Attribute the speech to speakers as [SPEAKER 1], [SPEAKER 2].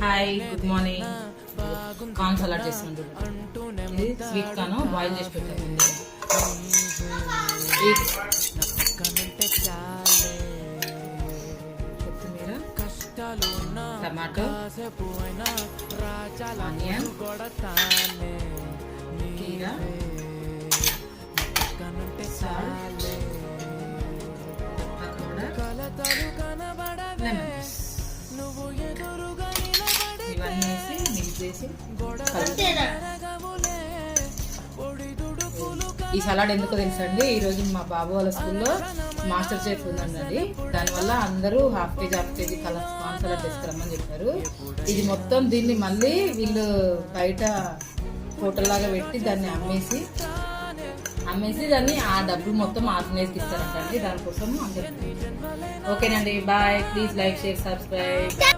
[SPEAKER 1] Hi good morning. Corn salad చేస్తున్నాను. ఇది sweet corn boil చేసి పెట్టానండి. కొత్తిమీర, టమాటో, ఆనియన్, కీరా, సాల్ట్, లెమన్స్ ఇవన్నీ వేసి మిక్స్ చేసి ఈ సలాడ్ ఎందుకో తెలుసండి, ఈరోజు మా బాబు వాళ్ళ స్కూల్లో మాస్టర్ చెఫ్ ఉందండి. దానివల్ల అందరూ హాఫ్ కేజీ కార్న్ సలాడ్ తీసుకురమ్మని చెప్పారు. ఇది మొత్తం దీన్ని మళ్ళీ వీళ్ళు బయట హోటల్ లాగా పెట్టి దాన్ని అమ్మేసి దాన్ని ఆ డబ్బులు మొత్తం ఆర్గనైజ్కి ఇస్తారంటండి. దానికోసం అందరూ ఓకేనండి. Bye. Please like, share, subscribe.